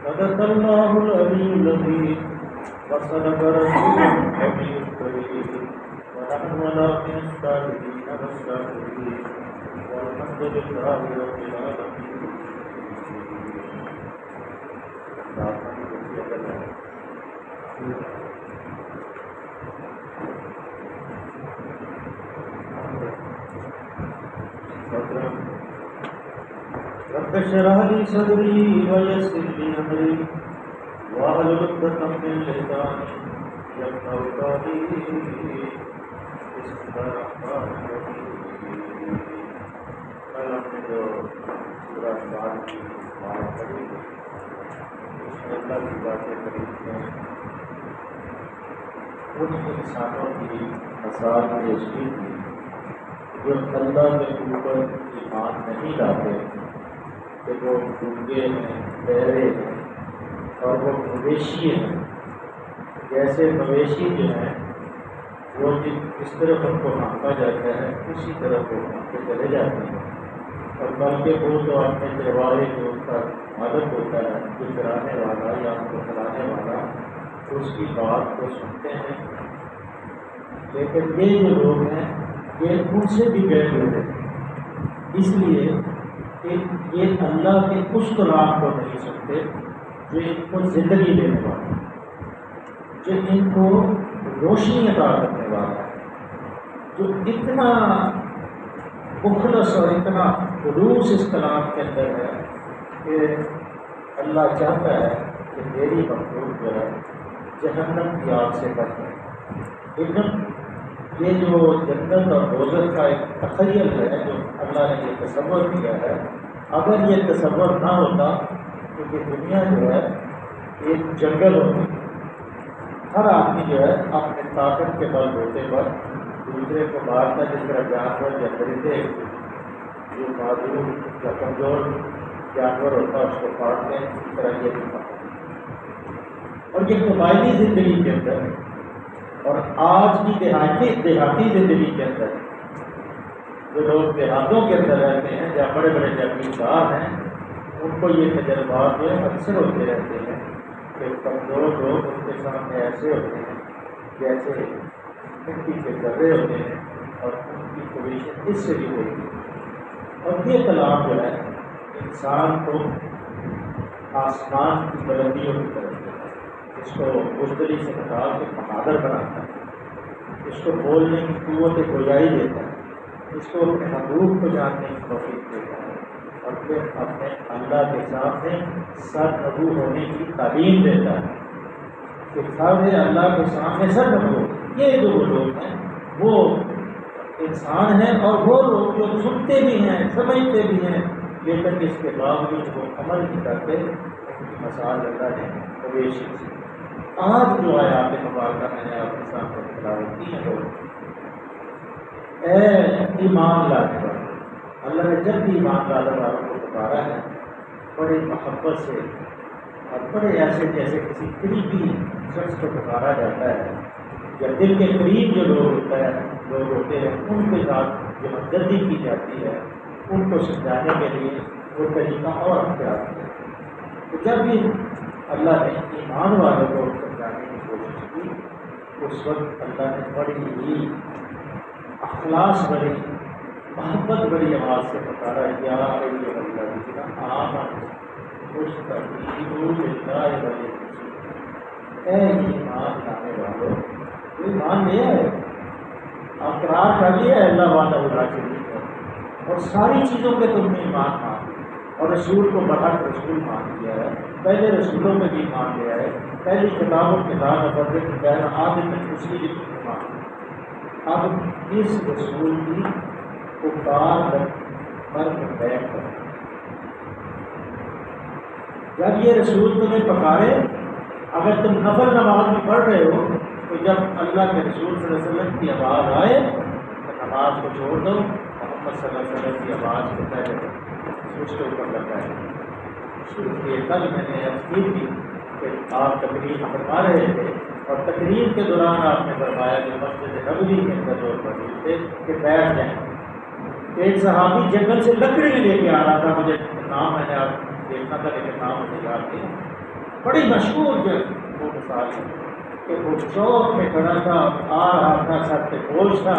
صدق الله العلي العظيم وصدق رسوله النبي الكريم ونحن على من الصالحين والشاكرين والحمد لله رب العالمين. رب اشرح لي صدري ويسر لي امري واحلل عقدة من لساني يفقهوا قولي. بسم الله الرحمن الرحيم. کل ہم نے جو سورہ بات کی بات پڑھی اس میں اللہ کی باتیں کری ہیں، ان انسانوں کی مثال پیش کی تھی جو اللہ کے اوپر ایمان نہیں لاتے کہ وہ گنگے ہیں، بہرے ہیں اور وہ مویشی ہیں. جیسے مویشی جو ہیں وہ جس طرف ان کو ہانکا جاتا ہے اسی طرف وہ ہانک کے چلے جاتے ہیں، اور بلکہ وہ تو اپنے چرواہے جو ان کا مالک ہوتا ہے، جو چرانے والا یا ان کو چلانے والا، اس کی بات کو سنتے ہیں. لیکن یہ جو لوگ ہیں یہ ان سے بھی غیر ہوتے ہیں، اس لیے کہ یہ اللہ کے اس کلام کو نہیں سنتے جو ان کو زندگی دینے والا ہے، جو ان کو روشنی عطا کرنے والا ہے، جو اتنا مخلص اور اتنا خلوص اس کلام کے اندر ہے کہ اللہ چاہتا ہے کہ میری مخلوق جو ہے جہنم کی آگ سے بچ جائے. لیکن یہ جو جنت اور دوزخ کا ایک تخیل ہے جو اللہ نے یہ تصور کیا ہے، اگر یہ تصور نہ ہوتا تو یہ دنیا جو ہے ایک جنگل ہوتی. ہر آدمی جو ہے اپنے طاقت کے بل ہوتے پر دوسرے کو مارتا، جس طرح جانور یا درندے جو معذور یا کمزور جانور ہوتا ہے اس کو کاٹتے ہیں، اس طرح یہ بھی کاٹتے. اور یہ قبائلی زندگی کے اندر اور آج کی دیہاتی زندگی کے اندر جو لوگ دیہاتوں کے اندر رہتے ہیں، جہاں بڑے بڑے جاگیردار ہیں، ان کو یہ تجربات جو ہے اکثر ہوتے رہتے ہیں کہ کمزور لوگ ان کے سامنے ایسے ہوتے ہیں جیسے مٹی کے ذرے ہوتے ہیں اور ان کی پوزیشن اس سے بھی ہوتی ہے. اور یہ کلام جو ہے انسان کو آسمان کی بلندیوں کی طرف دیتا ہے، اس کو بزدلی سے نکال کے بہادر بناتا ہے، اس کو بولنے کی قوت گویائی دیتا ہے، اس کو اپنے حقوق کو جاننے کی توفیق دیتا ہے، اور پھر اپنے اللہ کے سامنے سر نبو ہونے کی تعلیم دیتا ہے کہ سب اللہ کے سامنے سر نبو. یہ جو لوگ ہیں وہ انسان ہیں، اور وہ لوگ جو سنتے بھی ہیں، سمجھتے بھی ہیں، لیکن اس کے باوجود وہ عمل نہیں کرتے. ان کی مثال اللہ نے مویشی سے. آج جو آیات مبارکہ میں نے آپ کے سامنے تلاوت کی ہے، اے ایمان لانے والے، اللہ نے جب بھی ایمان لانے والوں کو پکارا ہے بڑی محبت سے اور بڑے ایسے جیسے کسی قریبی شخص کو پکارا جاتا ہے، یا دل کے قریب جو لوگ ہوتے ہیں ان کے ساتھ جو ہمدردی کی جاتی ہے، ان کو سمجھانے کے لیے وہ طریقہ اور اختیار کیا۔ تو جب بھی اللہ نے ایمان والوں کو سمجھانے کی کوشش کی، اس وقت اللہ نے بڑی ہی اخلاص بڑی محبت بڑی آواز سے پکارا، یا ایھا الذین آمنوا استجیبوا للہ وللرسول، اے ایمان لانے والوں، تو ایمان لیا ہے، اقرار کر لیا ہے اللہ وحدہ لا شریک ہے، اور ساری چیزوں پہ تم نے ایمان مان لیا، اور رسول کو برحق رسول مان لیا ہے، پہلے رسولوں میں بھی مان لیا ہے، پہلی کتاب و کتاب نبوت کے پہلے آدم میں اس کی بھی مان لیا۔ اب اس رسول کی پکار پر بیٹھ کر جب یہ رسول تمہیں پکارے، اگر تم نفل نماز میں پڑھ رہے ہو تو جب اللہ کے رسول صلی اللہ علیہ وسلم کی آواز آئے تو نماز کو چھوڑ دو، محمد صلی اللہ علیہ وسلم کی آواز کو پہلے اس کے اوپر لگا ہے۔ کل میں نے عرض کی تھی کہ آپ تقریر فرما رہے تھے، اور تقریر کے دوران آپ نے فرمایا کہ مسجد نبوی کے اندر جو موجود تھے کہ بیٹھ جائیں۔ ایک صحابی جنگل سے لکڑی لے کے آ رہا تھا، مجھے نام میں نے آپ دیکھنا تھا لیکن نام مجھے یاد نہیں، بڑی مشہور جو وہ مثال ہے کہ وہ چوک میں کھڑا تھا، آ رہا تھا، سر پہ بوجھ تھا،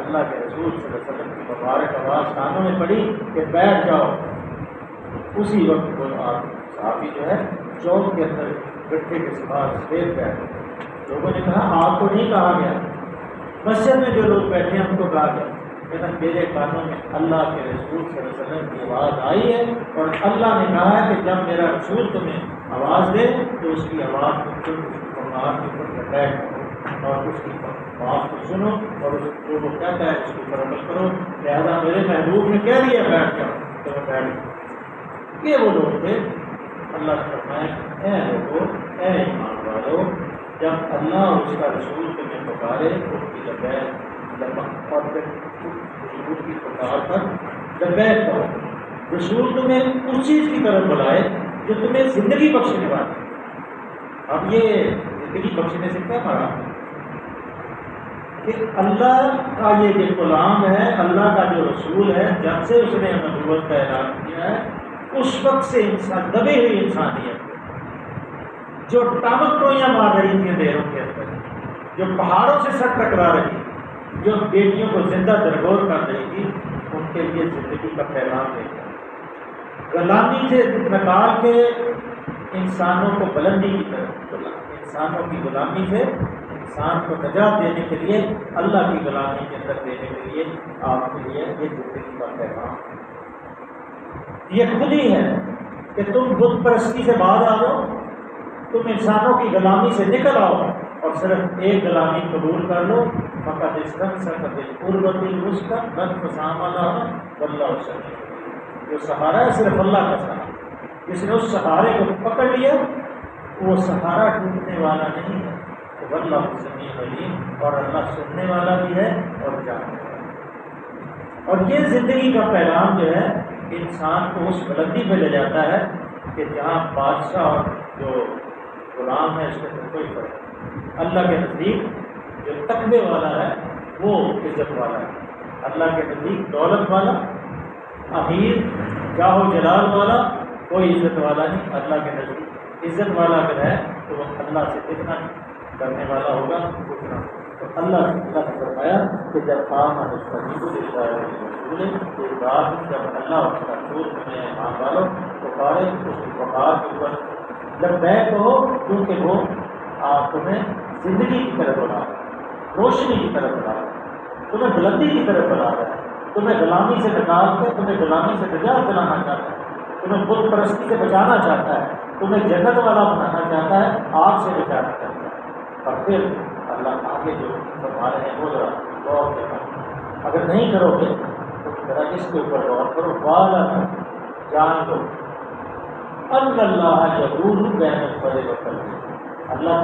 اللہ کے رسول صلی اللہ علیہ وسلم کی مبارک آواز کانوں میں پڑی کہ بیٹھ جاؤ۔ اسی وقت وہ صحابی جو ہے چوک کے اندر گٹھے کے ساتھ سفید بیٹھ گئے۔ لوگوں نے کہا آپ کو نہیں کہا گیا، مسجد میں جو لوگ بیٹھے ہیں ان کو کہا گیا، لیکن میرے کانوں میں اللہ کے رسول صلی اللہ علیہ وسلم کی آواز آئی ہے، اور اللہ نے کہا ہے کہ جب میرا رسول تمہیں آواز دے تو اس کی آواز کو سن، اس کی پکار کے اوپر بیٹھ کرو اور اس کی بات کو سنو، اور اس کو وہ کہتا ہے اس کے اوپر عمل کرو۔ لہٰذا میرے محبوب نے کہہ دیا بیٹھ جاؤ تو میں بیٹھ گیا۔ یہ وہ لوگ تھے، اللہ نے فرمایا اے لوگو، اے ایمان والو، جب اللہ اور اس کا رسول تمہیں پکارے اس کی لبیک اور پھر رسول کی پکار پر لبیک کرو۔ رسول تمہیں اس چیز کی طرف بلائے جو تمہیں زندگی بخشنے والی۔ اب یہ زندگی بخشنے سے کیا مراد ہے کہ اللہ کا یہ غلام ہے، اللہ کا جو رسول ہے، جب سے اس نے نبوت کا اعلان کیا ہے اس وقت سے انسان دبی ہوئی انسانیت جو ٹامک ٹوئیاں مار رہی تھیں اندھیروں کے اندر، جو پہاڑوں سے سر ٹکرا رہی تھی، جو بیٹیوں کو زندہ درگور کر رہی تھی، ان کے لیے زندگی کا پیغام دے گا، غلامی سے نکال کے انسانوں کو بلندی کی طرف، انسانوں کی غلامی سے انسان کو نجات دینے کے لیے، اللہ کی غلامی کے اندر دینے کے لیے آپ کے لیے یہ زندگی کا پیغام ہے۔ یہ خود ہی ہے کہ تم بت پرستی سے باز آ جاؤ، تم انسانوں کی غلامی سے نکل آؤ اور صرف ایک غلامی قبول کر لو، فقط استمسک بالعروۃ الوثقی لا انفصام لها واللہ سمیع علیم۔ جو سہارا ہے صرف اللہ کا سہارا، جس نے اس سہارے کو پکڑ لیا وہ سہارا ٹوٹنے والا نہیں ہے، واللہ سمیع علیم، اور اللہ سننے والا بھی ہے اور جاننے والا ہے۔ اور یہ زندگی کا پیغام جو ہے انسان کو اس بلندی پہ لے جاتا ہے کہ جہاں بادشاہ اور جو غلام ہے اس کے اندر کوئی فرق نہیں۔ اللہ کے نزدیک جو تقوی والا ہے وہ عزت والا ہے، اللہ کے نزدیک دولت والا، امیر، جاہ و جلال والا کوئی عزت والا نہیں۔ اللہ کے نزدیک عزت والا اگر ہے تو وہ اللہ سے اتنا کرنے والا ہوگا اتنا۔ تو اللہ نے فرمایا کہ جب آمن استجیبوا للہ وللرسول، ایک بات جب اللہ اور اس کا رسول تمہیں ایمان والو پکارے اس کی پکار کے اوپر لبیک کہو، کیونکہ وہ آپ تمہیں زندگی کی طرف بلا رہا ہے، روشنی کی طرف بلا رہا ہے، تمہیں بلندی کی طرف بلا رہا ہے، تمہیں غلامی سے نکال کے تمہیں غلامی سے نجات دلانا چاہتا ہے، تمہیں بت پرستی سے بچانا چاہتا ہے، تمہیں جنت والا بنانا چاہتا ہے، آگ سے بچانا چاہتا ہے۔ اور پھر اللہ آگے جو فرما رہے ہیں وہ ذرا غور کرنا، اگر نہیں کرو گے تو ذرا اس کے اوپر غور کرو۔ وَاعْلَمُوا، جان لو، أَنَّ اللَّهَ يَحُولُ بَيْنَ الْمَرْءِ وَقَلْبِهِ، اللہ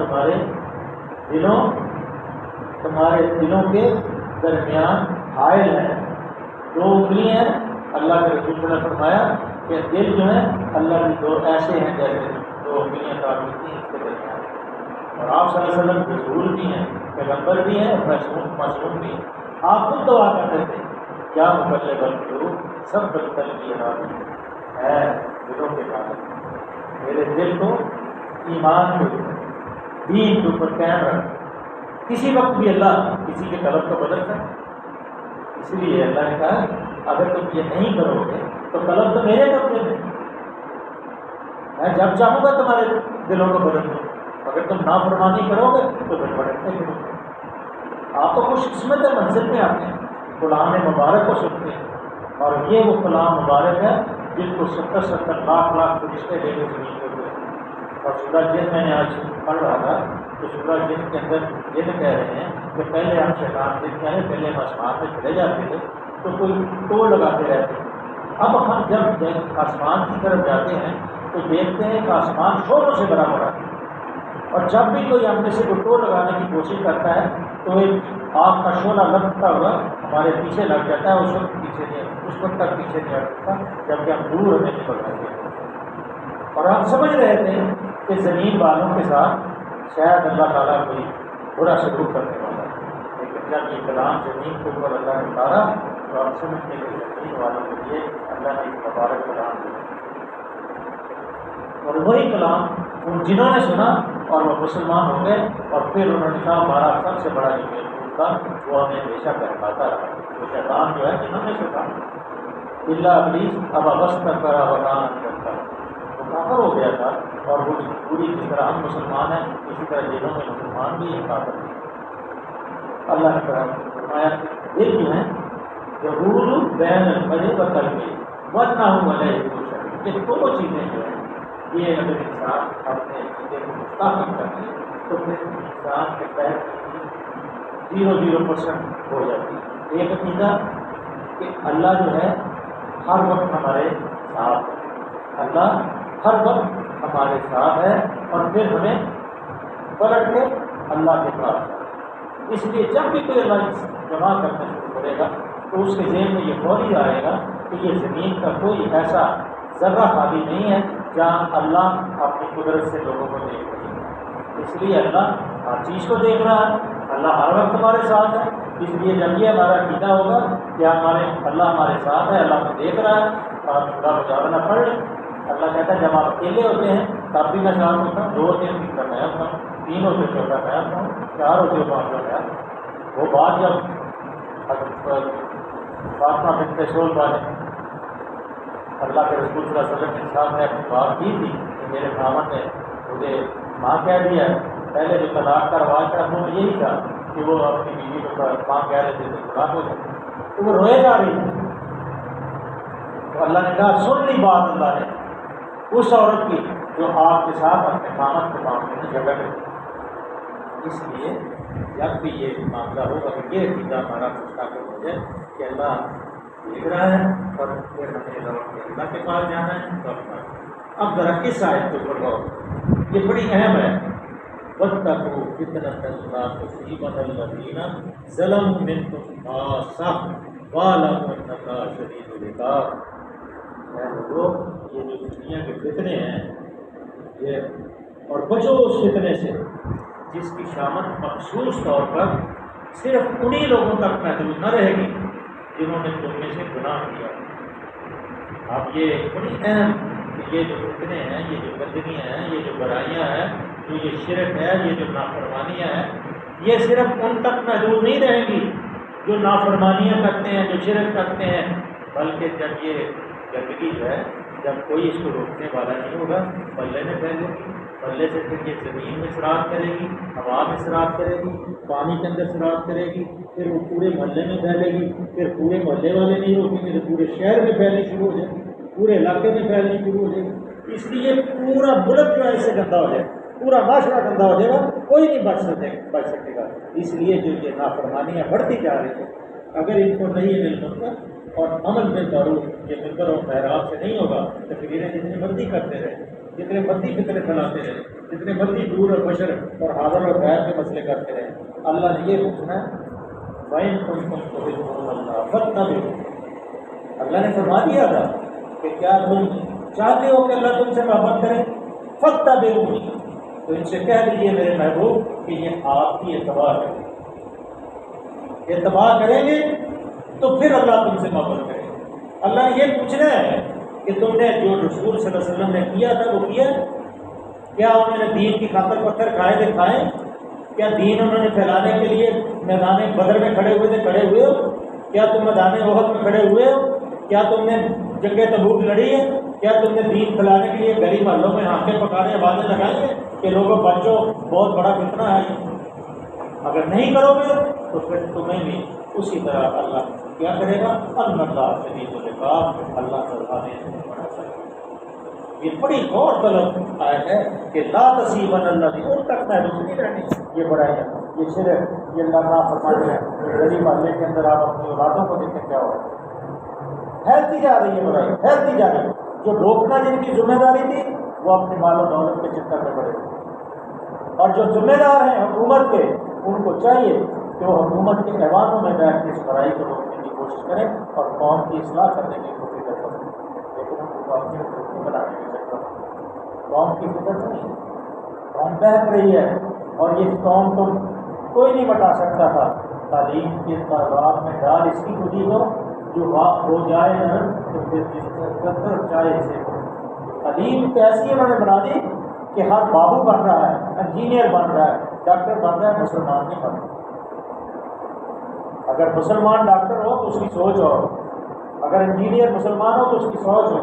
تمہارے دلوں کے درمیان حائل ہیں، 2 انگلی ہیں، اللہ کے رسول صلی اللہ علیہ وسلم نے فرمایا کہ دل جو ہے اللہ کی 2 ایسے ہیں جیسے 2 انگلیاں کاٹی تھیں اس کے درمیان۔ اور آپ صلی اللہ علیہ وسلم رسول بھی ہیں، پیغمبر بھی ہیں، اور معصوم بھی ہیں۔ آپ خود دعا کرتے تھے کیا مقلب القلوب سب قلبی ہے دلوں کے مالک، میرے دل کو ایمان کے اوپر، دین کے اوپر قائم رکھ۔ کسی وقت بھی اللہ کسی کے قلب کو بدل سکتا، اس لیے اللہ نے کہا اگر تم یہ نہیں کرو گے تو قلب تو میرے قبضے میں، میں جب چاہوں گا تمہارے دلوں کو بدل دوں، اگر تم نافرمانی کرو گے تو پھر بھٹکتے پھرو گے۔ آپ تو خوش قسمت منزل میں آتے ہیں، کلام مبارک کو سنتے ہیں، اور یہ وہ کلام مبارک ہے جن کو 70 لاکھ فرشتے دے کے زمین پہ ہوئے۔ اور سورہ جن میں نے آج پڑھ رہا تھا تو سورہ جن کے اندر یہ کہہ رہے ہیں کہ پہلے ہم شیطان دن کیا ہے، پہلے ہم آسمان میں چلے جاتے تھے تو کوئی ٹوڑ لگاتے رہتے ہیں، اب ہم جب آسمان کی طرف جاتے ہیں تو دیکھتے ہیں کہ آسمان شوروں سے بھرا پڑا ہے، اور جب بھی کوئی ہم میں سے کوئی ٹوڑ لگانے کی کوشش کرتا ہے تو ایک آگ کا شعلہ لگتا ہوا ہمارے پیچھے لگ جاتا ہے، اس وقت تک پیچھے نہیں ہٹ سکتا جبکہ ہم دور ہمیں نکل رہے ہیں۔ اور ہم سمجھ رہے تھے کہ زمین والوں کے ساتھ شاید اللہ تعالیٰ کوئی برا سلوک کرنے والا ہے، لیکن جب یہ کلام زمین کے اوپر اللہ نے اتارا تو ہم سمجھتے کہ زمین والوں کے لیے اللہ نے ایک مبارک کلام دیا، اور وہی کلام ان جنہوں نے سنا اور وہ مسلمان ہو گئے، اور پھر انہوں نے کہا ہمارا سب سے بڑا جو بیوقوف تھا وہ ہمیں ہمیشہ کہلاتا رہا، وہ شیطان جو ہے جنہوں نے سکھا اللہ ابلیس اب ابست کرا وکان کرتا، وہ کافر ہو گیا تھا، اور وہ پوری جس طرح ہم مسلمان ہیں اسی طرح جنہوں میں مسلمان بھی ہیں کافر بھی۔ اللہ نے فرمایا یہ جو ہیں ظہور بین المرء و قلبہ وانہ علیہ شہید، یہ 2 چیزیں جو ہیں یہ اگر انسان اپنے عقیدے کو مستحکم کر لے تو پھر انسان کے پیر 0% ہو جاتی ہے۔ ایک عقیدہ کہ اللہ جو ہے ہر وقت ہمارے ساتھ ہے، اللہ ہر وقت ہمارے ساتھ ہے، اور پھر ہمیں پلٹ کے اللہ کے پاس ہے۔ اس لیے جب بھی کوئی اللہ جمع کرنا شروع کرے گا تو اس کے ذہن میں یہ فوری آئے گا کہ یہ زمین کا کوئی ایسا ذرہ خالی نہیں ہے جہاں اللہ اپنی قدرت سے لوگوں کو دیکھ رہے ہیں۔ اس لیے اللہ ہر چیز کو دیکھ رہا ہے، اللہ ہر وقت ہمارے ساتھ ہے۔ اس لیے جب یہ ہمارا عقیدہ ہوگا کہ اللہ ہمارے ساتھ ہے، اللہ کو دیکھ رہا ہے، اور ہم خدا مجاہدہ نہ پڑھ لیں۔ اللہ کہتا ہے جب آپ اکیلے ہوتے ہیں تب بھی میں شام ہوتا ہوں، 2 ہوتے ہیں 3 کا میں ہوتا ہوں، 3 ہوتے 4 کا میں ہوتا ہوں، 4 ہوتے 5 کا میں۔ وہ بات جب فاطمہ بنت شعبہ نے اللہ کے رسول صلی اللہ علیہ وسلم کے سامنے اپنی بات کی تھی کہ میرے خاوند نے مجھے ماں کہہ دیا، پہلے جو طلاق کا رواج تھا وہ یہی تھا کہ وہ اپنی بیوی کو ماں کہہ رہے تھے تو طلاق ہو جائے، تو وہ روئے جا رہی تھی۔ تو اللہ نے کہا سن لی بات اللہ نے اس عورت کی جو آپ کے ساتھ اپنے خاوند کے معاملے میں جھگڑ رہی تھی۔ اس لیے جب بھی یہ معاملہ ہوگا کہ یہ عقیدہ ہمارا مستقل ہو جائے کہ اللہ دیکھ رہا ہے اور پھر ہمیں لوٹ کے اللہ کے پاس جانا ہے تو اپنا۔ اب ذرا کس آیت کے اوپر غور، یہ بڑی اہم ہے۔ وَاتَّقُوا فِتْنَةً لَا تُصِيبَنَّ الَّذِينَ ظَلَمُوا مِنكُمْ خَاصَّةً وَاعْلَمُوا أَنَّ اللَّهَ شَدِيدُ الْعِقَابِ۔ اے لوگوں، یہ جو دنیا کے فتنے ہیں یہ، اور بچو اس فتنے سے جس کی شامت مخصوص طور پر صرف انہی لوگوں تک محدود نہ رہے گی جنہوں نے تم میں سے گناہ کیا۔ اب یہ بڑی اہم کہ یہ جو فتنے ہیں، یہ جو بدنیاں ہیں، یہ جو برائیاں ہیں، جو یہ شرک ہے، یہ جو نافرمانیاں ہیں، یہ صرف ان تک محدود نہیں رہیں گی جو نافرمانیاں کرتے ہیں، جو شرک کرتے ہیں، بلکہ جب یہ گندگی جو ہے جب کوئی اس کو روکنے والا نہیں ہوگا پلے میں پھیلے گی، پلے سے پھر یہ زمین میں سراب کرے گی، ہوا میں سراب کرے گی، پانی کے اندر سراب کرے گی، پھر وہ پورے محلے میں پھیلے گی، پھر پورے محلے والے نہیں روکیں گے تو پورے شہر میں پھیلنی شروع ہو جائے گی، پورے علاقے میں پھیلنی شروع ہو جائے گی۔ اس لیے پورا ملک جو ہے اس سے گندا ہو جائے گا، پورا معاشرہ گندا ہو جائے گا، کوئی نہیں بچ سکے گا۔ اس لیے جو یہ نافرمانیاں بڑھتی جا رہی ہیں، اگر ان کو نہیں علم ہوتا اور عمل میں معروف یہ ممبر اور محراب سے نہیں ہوگا تو پھر انہیں جتنی مرضی کرتے رہے، جتنے مرضی فکرے پھیلاتے رہے، جتنے مرضی دور اور بشر اور حاضر اور غیر کے مسئلے کرتے رہے، اللہ نے یہ پوچھنا ہے فَإِن كُنتُمْ تُحِبُّونَ اللَّهَ فَاتَّبِعُونِي، اللہ نے فرما دیا تھا کہ کیا تم چاہتے ہو کہ اللہ تم سے محبت کرے، فَاتَّبِعُونِی، تو ان سے کہہ دیجیے میرے محبوب کہ یہ آپ کی اتباع کریں، اتباع کریں گے تو پھر اللہ تم سے محبت کرے گا۔ اللہ نے یہ پوچھنا ہے کہ تم نے جو رسول صلی اللہ علیہ وسلم نے کیا تھا وہ کیا؟ کیا انہوں نے دین کی خاطر پتھر کھائے تھے؟ کھائے؟ کیا دین انہوں نے پھیلانے کے لیے میدان بدر میں کھڑے ہوئے تھے؟ کھڑے ہوئے ہو؟ کیا تم میدان احد میں کھڑے ہوئے ہو؟ کیا تم نے جنگ تبوک لڑی ہے؟ کیا تم نے دین پھیلانے کے لیے گلی محلوں میں ہانکے پکانے آوازیں لگائی ہیں کہ لوگوں بچوں بہت بڑا فتنہ ہے؟ اگر نہیں کرو گے تو پھر تمہیں بھی اسی طرح اللہ کیا کرے گا؟ اللہ شدید العقاب، اللہ تعالیٰ نے بڑا سکتا۔ یہ بڑی غور طلب آیت ہے کہ لا تصیبن الذین، ان تک محدود نہیں رہنی یہ برائی ہے، یہ شرک، یہ اللہ کا فرمان ہے۔ گلی محلے کے اندر آپ اپنی اولادوں کو دیکھیں کیا ہو رہا ہے، پھیلتی جا رہی ہے برائی، پھیلتی جا رہی ہے۔ جو روکنا جن کی ذمہ داری تھی وہ اپنے مال و دولت کے چکر میں پڑے، اور جو ذمہ دار ہیں حکومت کے، ان کو چاہیے کہ وہ حکومت کے ایوانوں میں بیٹھ کے اس برائی کو روکنے کی کوشش کریں اور قوم کی اصلاح کرنے کی کوشش کریں، لیکن ان کو اپنی حکومت بنانے کی ضرورت، قوم کی فکر نہیں، قوم بہک رہی ہے اور یہ قوم تو کوئی نہیں بتا سکتا تھا۔ تعلیم کے طالبات میں ڈال اس کی خودی ہو جو واقع ہو جائے نہ تو پھر جس طرف چاہے اسے ہو۔ تعلیم کیسی انہوں نے بنا دی کہ ہر بابو بن رہا ہے، انجینئر بن رہا ہے، ڈاکٹر بن رہا ہے، مسلمان نہیں بن رہا۔ اگر مسلمان ڈاکٹر ہو تو اس کی سوچ ہو، اگر انجینئر مسلمان ہو تو اس کی سوچ ہو۔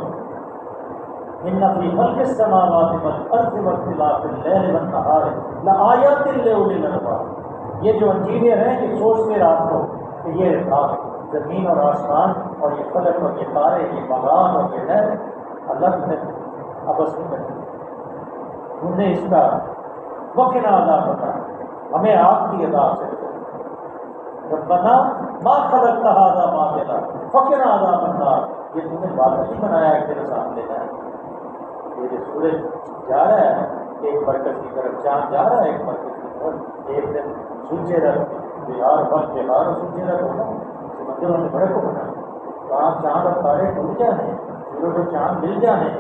ان فی خلق السماوات والارض واختلاف اللیل والنہار لآیات لأولی الالباب، یہ جو انجینئر ہیں یہ سوچتے رات کو کہ یہ زمین اور آسمان اور یہ فلک اور یہ تارے، یہ باغات اور یہ نہر اللہ نے ابس نہیں کرتی، تم نے اس کا وقنا عذاب بتا، ہمیں آپ کی عذاب سے بچا، ربنا ما خلقت هذا باطلا فقنا عذاب النار، یہ تم نے باطل نہیں بنایا ہے تیرے سامنے جائے۔ یہ جو سورج جا رہا ہے ایک مرکز کی طرف، چاند جا رہا ہے ایک مرکز کی طرف، ایک دن سوچے رکھ بہار وقت بہار اور سوچے رکھ ہونا، سمندروں نے بڑے کو بنا، وہاں چاند اور تارے ڈوب جانے، سورج اور چاند مل جانے،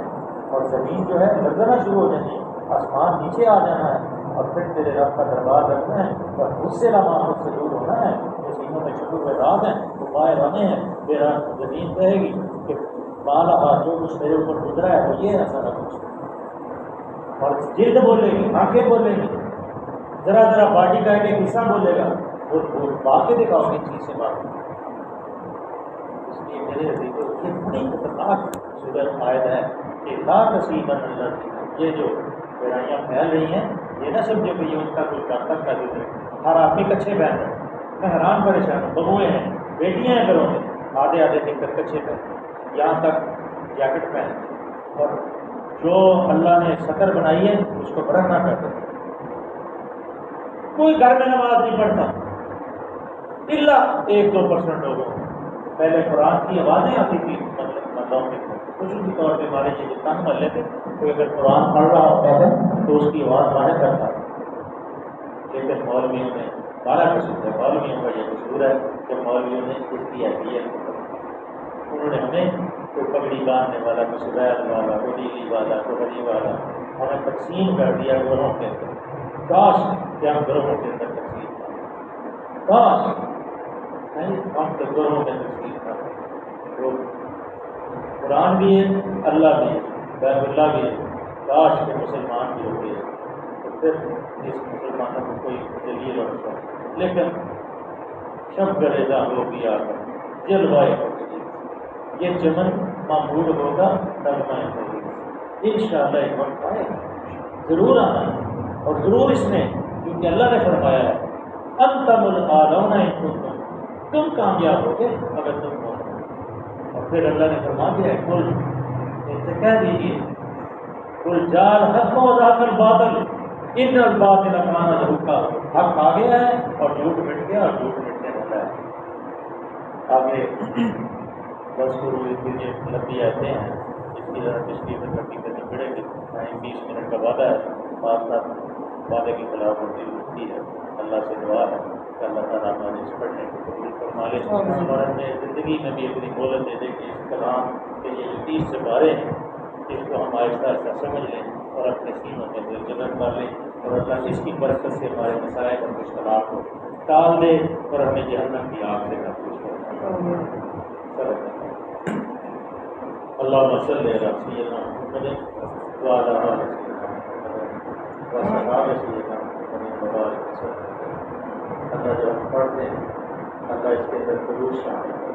اور زمین جو ہے لرزنا شروع ہو جانی، آسمان نیچے آ جانا ہے، اور پھر تیرے رب کا دربار رکھنا ہے اور مجھ سے لما خود سے دور ہونا ہے۔ جو سینوں میں شکر وزاد ہیں وہ باہر آنے ہیں، میرا زمین کہے گی کہ بالا جو کچھ میرے اوپر گزرا ہے وہ یہ ہے سارا کچھ، اور جلد بولے گی، آنکھیں بولے گی، ذرا ذرا باڈی کا ایک حصہ بولے گا، وہ بات کے دکھاؤ گی چیز سے بات۔ اس لیے میرے عزیزوں یہ بڑی خطرناک صورت آیت ہے کہ لا تصیبن الذین، یہ جو برائیاں پھیل رہی ہیں یہ نہ سمجھو کہ یہ ان کا کچھ طاقت کا دل ہے، ہر آدمی کچھے پہن رہے ہیں، میں حیران پریشان ہوں، بہویں ہیں، بیٹیاں ہیں گھروں میں، آدھے آدھے دن کر کچھے پہن، یہاں تک جیکٹ پہن، اور جو اللہ نے سطر بنائی ہے اس کو برق نہ کرتے، کوئی گھر میں نماز نہیں پڑھتا الا 1-2% لوگوں، پہلے قرآن کی آوازیں آتی تھی مطلب میں خصوصی طور پہ ہمارے یہ جتنا محلے تھے، کوئی اگر قرآن پڑھ رہا ہوتا ہے تو اس کی آواز باہر کرتا ہے، لیکن مولویوں نے بارہ قصور ہے، مولویوں کا یہ قصور ہے کہ مولویوں نے اس کی اہمیت انہوں نے ہمیں کوئی پگڑی باندھنے والا، کوئی سبیل والا، کوئی نیلی والا، کوئی ہری والا، ہمیں تقسیم کر دیا گروہوں کے اندر۔ کاش کہ ہم گروہوں کے اندر تقسیم کریں، کاش نہیں ہم تو گروہوں میں تقسیم کریں، قرآن بھی ہے، اللہ بھی ہے، بیت اللہ بھی ہے، کاش کہ مسلمان بھی ہوتے ہیں تو پھر اس مسلمانوں کو کوئی دلیل اور سو، لیکن شب گریزہ ہو گیا جلوائے یہ چمن معمول ہوگا ترمائے ہوگی، انشاءاللہ ایک وقت آئے گا، ضرور آنا ہے، اور ضرور اس میں کیونکہ اللہ نے فرمایا ہے انتم الاعلون ان کنتم، تم کامیاب ہوگے اگر تم ہو، اور پھر اللہ نے فرما دیا ہے کل ان سے کہہ دیجیے کل جال حق و ذاق الباطل ان الباطل کان زہوقا، حق آ گیا ہے اور جھوٹ مٹ گیا اور جھوٹ مٹنے والا ہے۔ آگے بس کو لمبی آتے ہیں، اس کی ذرا تشریح میں کرنی پڑے گی، 20 منٹ کا وعدہ ہے، بات وعدے کی خلاف ورزی ہوتی ہے، اللہ سے دعا ہے کہ اللہ تعالیٰ ہمارے اس پڑھنے کو مالک اور ہمیں زندگی میں بھی اپنی مہلت دے دے کہ اس کلام کے یہ 30 سے بارے ہیں اس کو ہم آہستہ آہستہ سمجھ لیں اور اپنے سینوں میں دل جگہ کر لیں اور اللہ اس کی برکت سے ہمارے مسائل اور مشکلات کو ٹال دے اور ہمیں جہنم کی آگ سے محفوظ کر اللہ صلی علی سیدنا محمد وعلی آلہ سیدنا محمد وبارک وسلم۔ اللہ جو ہم پڑھتے ہیں اللہ اس کے اندر خلوص شامل ہے،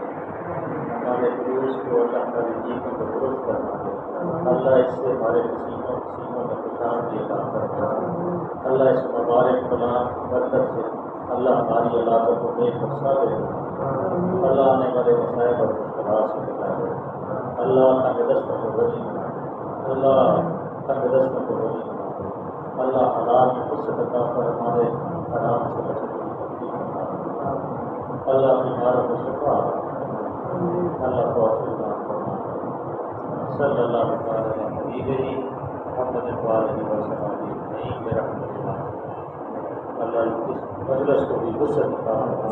ہمارے خلوص کو اللہ ہماری جیتوں کو درست کرنا ہے، اللہ اس سے ہمارے سینوں میں خوشحال بھی عطا کرنا ہے، اللہ اس مبارک کلام کی برکت سے اللہ ہماری علاقوں کو نیک بخشا دے، اللہ نے ہمارے مسائل اور مشکلات سے بچا دے، اللہ تندرستوں کو غنی بنا، اللہ تندرستوں کو غنی بنا، اللہ حلال میں خود عطا کر ہمارے حرام سے بچنے کی توفیق عطا فرما، اللہ بیماروں کو شفا اللہ کو صلی اللہ علیہ وسلم محمد برحمۃ اللہ، اللہ اس مجلس کو بھی وسعت عطا فرما۔